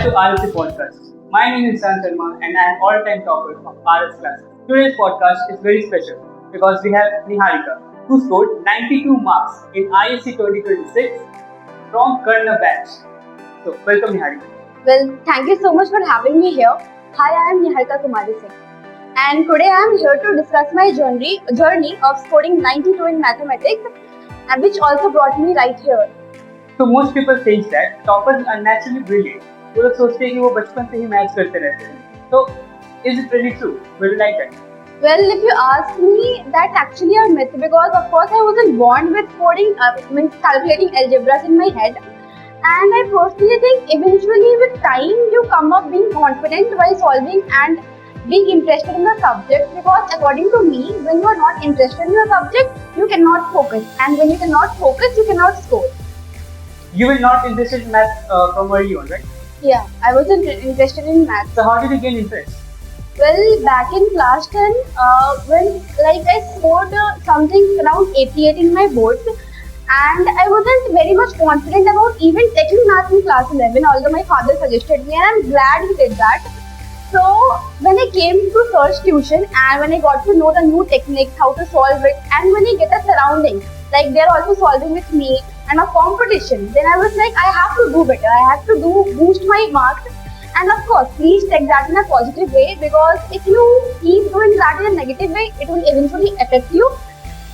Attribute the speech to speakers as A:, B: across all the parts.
A: to RSC Podcast. My name is San Sharma and I am all-time topper of RS classes. Today's podcast is very special because we have Niharika, who scored 92 marks in ISC 2026 from Karna batch. So, welcome Niharika.
B: Well, thank you so much for having me here. Hi, I am Niharika Kumari Singh. And today I am here to discuss my journey of scoring 92 in mathematics, and which also brought me right here.
A: So most people think that toppers are naturally brilliant. वो लोग सोचते हैं कि वो बचपन से ही maths करते रहते हैं. So, is it really true? Will you like that?
B: Well, if you ask me, that's actually a myth because of course I wasn't born with calculating algebras in my head. And I personally think eventually with time you come up being confident while solving and being interested in the subject, because according to me, when you are not interested in the subject, you cannot focus, and when you cannot focus, you cannot score.
A: You were not interested in maths from early on, right?
B: Yeah, I wasn't interested in maths.
A: So how did you gain interest?
B: Well, back in class 10, when I scored something around 88 in my boards, and I wasn't very much confident about even taking maths in class 11, although my father suggested me, and I'm glad he did that. So when I came to search tuition and when I got to know the new techniques, how to solve it, and when I get a surrounding, like they're also solving with me and a competition, then I was like, I have to do better. I have to boost my marks. And of course, please take that in a positive way, because if you keep doing that in a negative way, it will eventually affect you.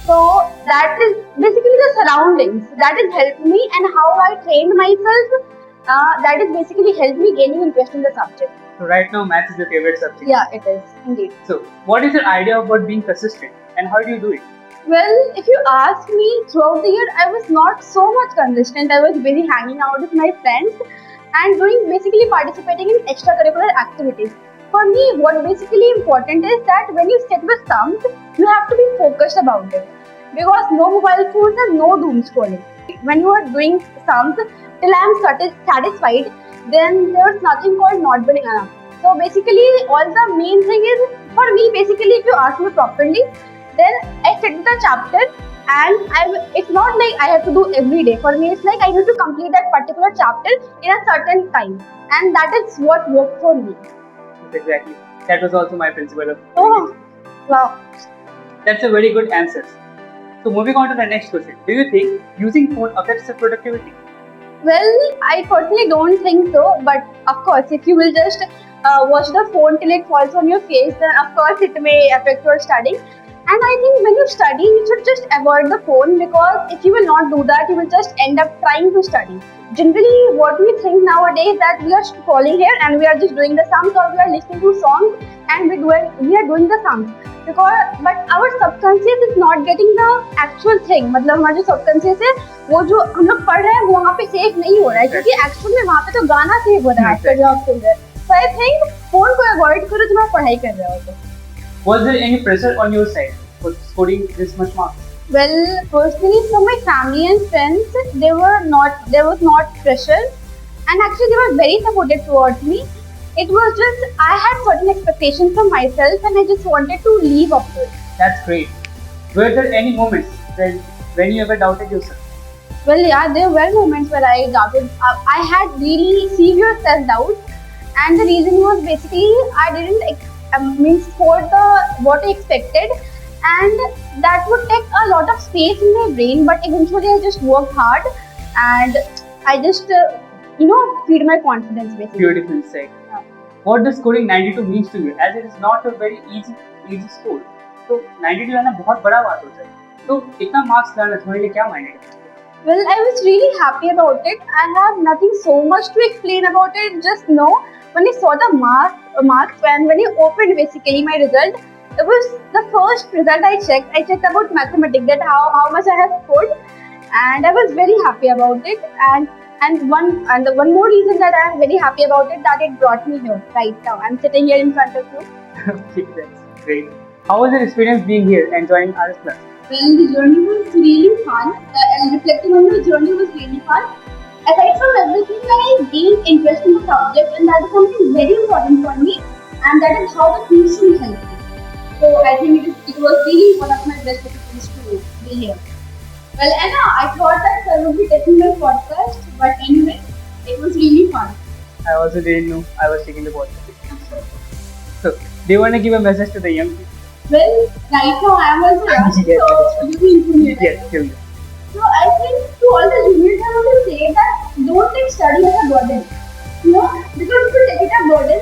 B: So that is basically the surroundings that has helped me, and how I trained myself. That has basically helped me gaining interest in the subject.
A: So right now, maths is your favorite subject.
B: Yeah, it is indeed.
A: So what is your idea about being persistent, and how do you do it?
B: Well, if you ask me, throughout the year, I was not so much consistent. I was busy hanging out with my friends and basically participating in extracurricular activities. For me, what basically important is that when you set with sums, you have to be focused about it, because no mobile phones and no doom scrolling. When you are doing sums, till I am satisfied, then there's nothing called not winning enough. So basically, all the main thing is, for me, basically, if you ask me properly, then I sit with the chapter, and it's not like I have to do every day. For me, it's like I need to complete that particular chapter in a certain time, and that is what worked for me.
A: Exactly. That was also my principle of.
B: Oh, wow.
A: That's a very good answer. So moving on to the next question. Do you think using phone affects your productivity?
B: Well, I personally don't think so, but of course, if you will just watch the phone till it falls on your face, then of course it may affect your studying. And I think when you study, you should just avoid the phone, because if you will not do that, you will just end up trying to study. Generally, what we think nowadays that we are scrolling here and we are just doing the sums, or we are listening to songs and we are doing the sums. But our subconscious is not getting the actual thing. मतलब हमारा जो subconscious है, वो जो हम लोग पढ़ रहे हैं वो वहाँ पे सेव नहीं हो रहा है, क्योंकि एक्चुअल में वहाँ पे तो गाना सेव हो रहा है आपका जो आप सुन रहे हैं. So I think फोन को अवॉइड करो जब आप पढ़ाई कर रहे हो तो.
A: Was there any pressure on your side for scoring this much marks?
B: Well, personally, from my family and friends, there was not pressure, and actually they were very supportive towards me. It was just I had certain expectations from myself, and I just wanted to live up to it.
A: That's great. Were there any moments when you ever doubted yourself?
B: Well, yeah, there were moments where I doubted. I had really severe self-doubt, and the reason was basically I didn't score what I expected, and that would take a lot of space in my brain. But eventually, I just worked hard, and I just feed my confidence basically.
A: Beautiful said.
B: Yeah.
A: What does scoring 92 means to you? As it is not a very easy score. तो 92 लाना बहुत बड़ा बात होता है. तो इतना marks लाना तुम्हारे लिए क्या मायने रखता है?
B: Well, I was really happy about it. I have nothing so much to explain about it. Just know, when I saw the marks and when I opened basically my result, it was the first result I checked. I checked about mathematics, that how much I have scored, and I was very happy about it. And the one more reason that I am very happy about it, that it brought me here right now. I'm sitting here in front of you.
A: Okay, that's great. How was your experience being here and joining RS Plus?
B: Well, the journey was really fun, and reflecting on the journey was really fun. Aside from everything, I gained interest in the subject, and that is something very important for me, and that is how the tuition helped me. So I think it was really one of my best decisions to be here. Well, Anna, I thought that I would be taking my podcast, but anyway, it was really fun.
A: I also didn't know I was taking the podcast. So, do you want to give a message to the young people?
B: Well, right now I am also young,
A: Yes,
B: so you mean junior.
A: Yes, give me.
B: So I think to all the juniors, I want to say that don't take study as a burden. You know, because if you take it as a burden,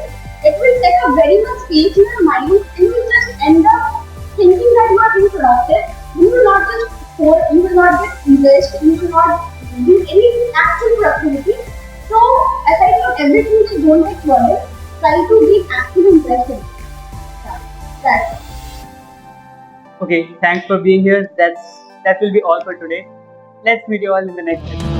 B: it will take up very much space in your mind and you will just end up thinking that you are being productive. You will not just score, you will not get interest, you will not do any actual productivity. So aside from everything, just don't take burden. Try to be active interested. That's it.
A: Okay, thanks for being here. That will be all for today. Let's meet you all in the next episode.